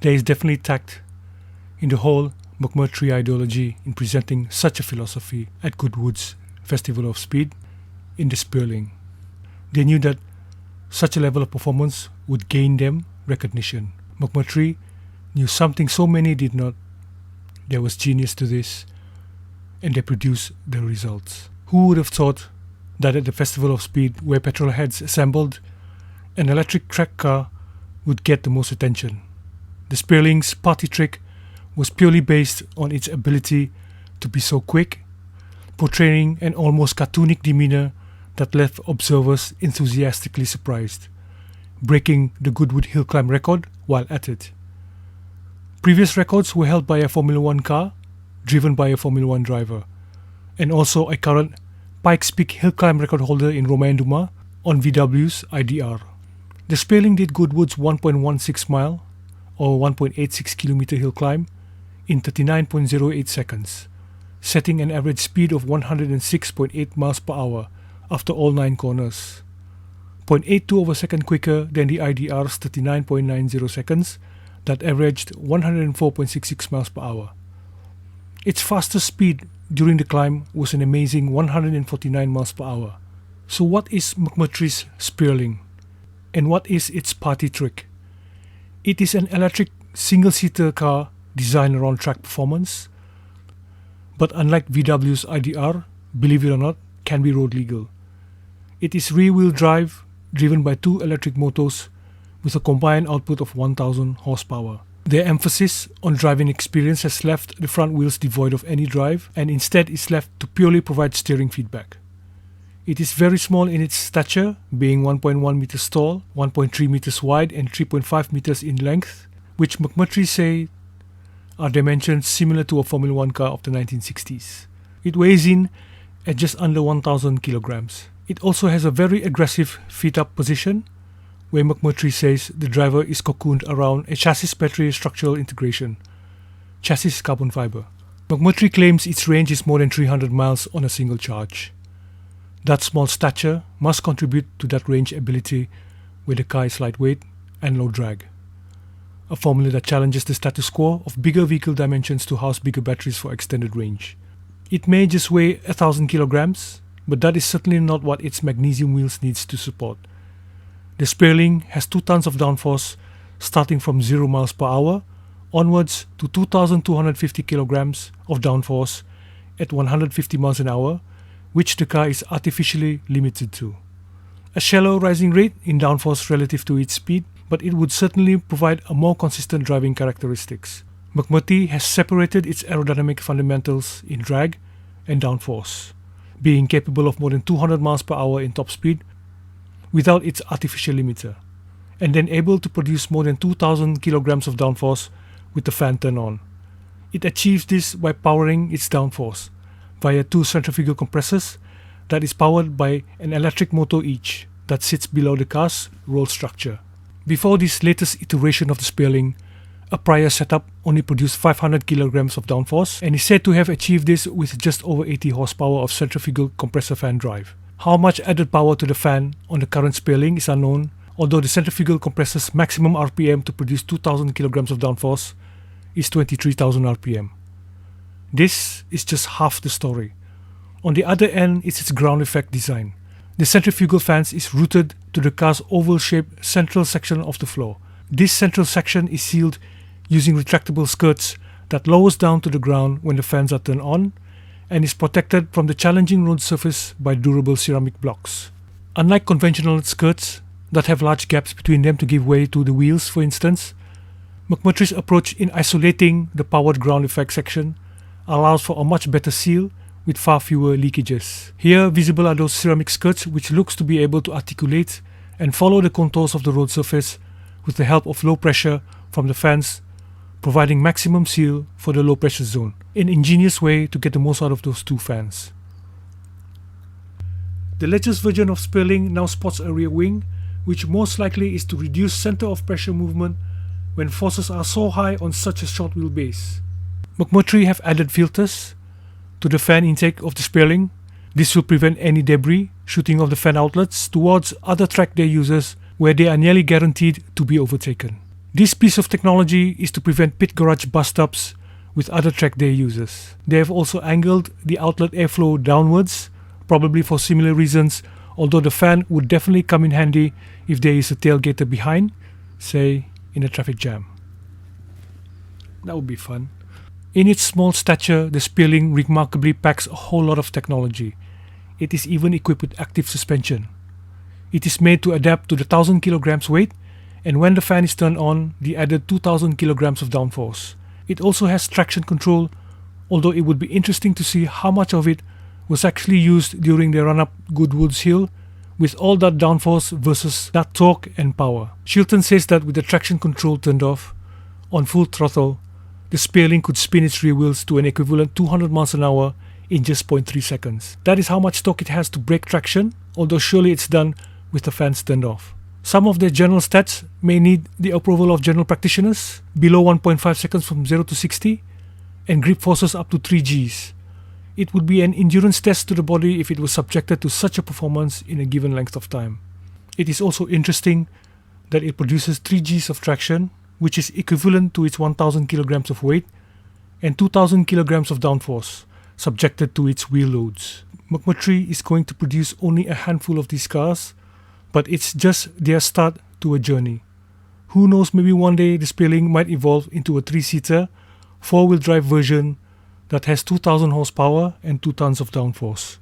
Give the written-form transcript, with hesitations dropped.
There is definitely tact in the whole McMurTry ideology in presenting such a philosophy at Goodwood's Festival of Speed in the Spéirling. They knew that such a level of performance would gain them recognition. McMurTry knew something so many did not. There was genius to this, and they produced the results. Who would have thought that at the Festival of Speed, where petrol heads assembled, an electric track car would get the most attention? The Spéirling's party trick was purely based on its ability to be so quick, portraying an almost cartoonic demeanor that left observers enthusiastically surprised, breaking the Goodwood hill climb record while at it. Previous records were held by a Formula 1 car, driven by a Formula 1 driver, and also a current Pikes Peak hill climb record holder in Romain Dumas on VW's IDR. The Spéirling did Goodwood's 1.16 mile or 1.86 kilometer hill climb in 39.08 seconds, setting an average speed of 106.8 miles per hour after all 9 corners, 0.82 of a second quicker than the IDR's 39.90 seconds that averaged 104.66 miles per hour. Its fastest speed during the climb was an amazing 149 miles per hour. So what is McMurtry's Spéirling? And what is its party trick? It is an electric single-seater car designed around track performance, but unlike VW's IDR, believe it or not, can be road legal. It is rear-wheel drive driven by 2 electric motors with a combined output of 1000 horsepower. Their emphasis on driving experience has left the front wheels devoid of any drive and instead is left to purely provide steering feedback. It is very small in its stature, being 1.1 meters tall, 1.3 meters wide and 3.5 meters in length, which McMurtry say are dimensions similar to a Formula 1 car of the 1960s. It weighs in at just under 1000 kilograms. It also has a very aggressive feet-up position, where McMurtry says the driver is cocooned around a chassis battery structural integration, chassis carbon fiber. McMurtry claims its range is more than 300 miles on a single charge. That small stature must contribute to that range ability where the car is lightweight and low drag, a formula that challenges the status quo of bigger vehicle dimensions to house bigger batteries for extended range. It may just weigh 1000 kilograms, but that is certainly not what its magnesium wheels needs to support. The Spéirling has 2 tons of downforce starting from 0 miles per hour onwards to 2250 kilograms of downforce at 150 miles an hour, which the car is artificially limited to. A shallow rising rate in downforce relative to its speed, but it would certainly provide a more consistent driving characteristics. McMurtry has separated its aerodynamic fundamentals in drag and downforce, being capable of more than 200 miles per hour in top speed without its artificial limiter, and then able to produce more than 2000 kilograms of downforce with the fan turned on. It achieves this by powering its downforce via 2 centrifugal compressors that is powered by an electric motor each that sits below the car's roll structure. Before this latest iteration of the Spéirling, a prior setup only produced 500 kilograms of downforce and is said to have achieved this with just over 80 horsepower of centrifugal compressor fan drive. How much added power to the fan on the current Spéirling is unknown, although the centrifugal compressor's maximum RPM to produce 2000 kilograms of downforce is 23,000 RPM. This is just half the story. On the other end is its ground effect design. The centrifugal fans is routed to the car's oval-shaped central section of the floor. This central section is sealed using retractable skirts that lowers down to the ground when the fans are turned on and is protected from the challenging road surface by durable ceramic blocks. Unlike conventional skirts that have large gaps between them to give way to the wheels, for instance, McMurtry's approach in isolating the powered ground effect section allows for a much better seal with far fewer leakages. Here visible are those ceramic skirts which looks to be able to articulate and follow the contours of the road surface with the help of low pressure from the fans, providing maximum seal for the low pressure zone, an ingenious way to get the most out of those 2 fans. The latest version of Spéirling now sports a rear wing, which most likely is to reduce center of pressure movement when forces are so high on such a short wheelbase. McMurtry have added filters to the fan intake of the Spéirling. This will prevent any debris shooting off the fan outlets towards other track day users where they are nearly guaranteed to be overtaken. This piece of technology is to prevent pit garage bust-ups with other track day users. They have also angled the outlet airflow downwards, probably for similar reasons, although the fan would definitely come in handy if there is a tailgater behind, say in a traffic jam. That would be fun. In its small stature, the Spéirling remarkably packs a whole lot of technology. It is even equipped with active suspension. It is made to adapt to the 1000 kilograms weight, and when the fan is turned on, the added 2000 kilograms of downforce. It also has traction control, although it would be interesting to see how much of it was actually used during the run-up Goodwood's hill, with all that downforce versus that torque and power. Shilton says that with the traction control turned off, on full throttle, the Spéirling could spin its rear wheels to an equivalent 200 miles an hour in just 0.3 seconds. That is how much torque it has to break traction, although surely it's done with the fans turned off. Some of their general stats may need the approval of general practitioners, below 1.5 seconds from 0 to 60, and grip forces up to 3 Gs. It would be an endurance test to the body if it was subjected to such a performance in a given length of time. It is also interesting that it produces 3 Gs of traction, which is equivalent to its 1000 kilograms of weight, and 2000 kilograms of downforce, subjected to its wheel loads. McMurtry is going to produce only a handful of these cars, but it's just their start to a journey. Who knows, maybe one day the Spéirling might evolve into a 3-seater, 4-wheel drive version that has 2000 horsepower and 2 tons of downforce.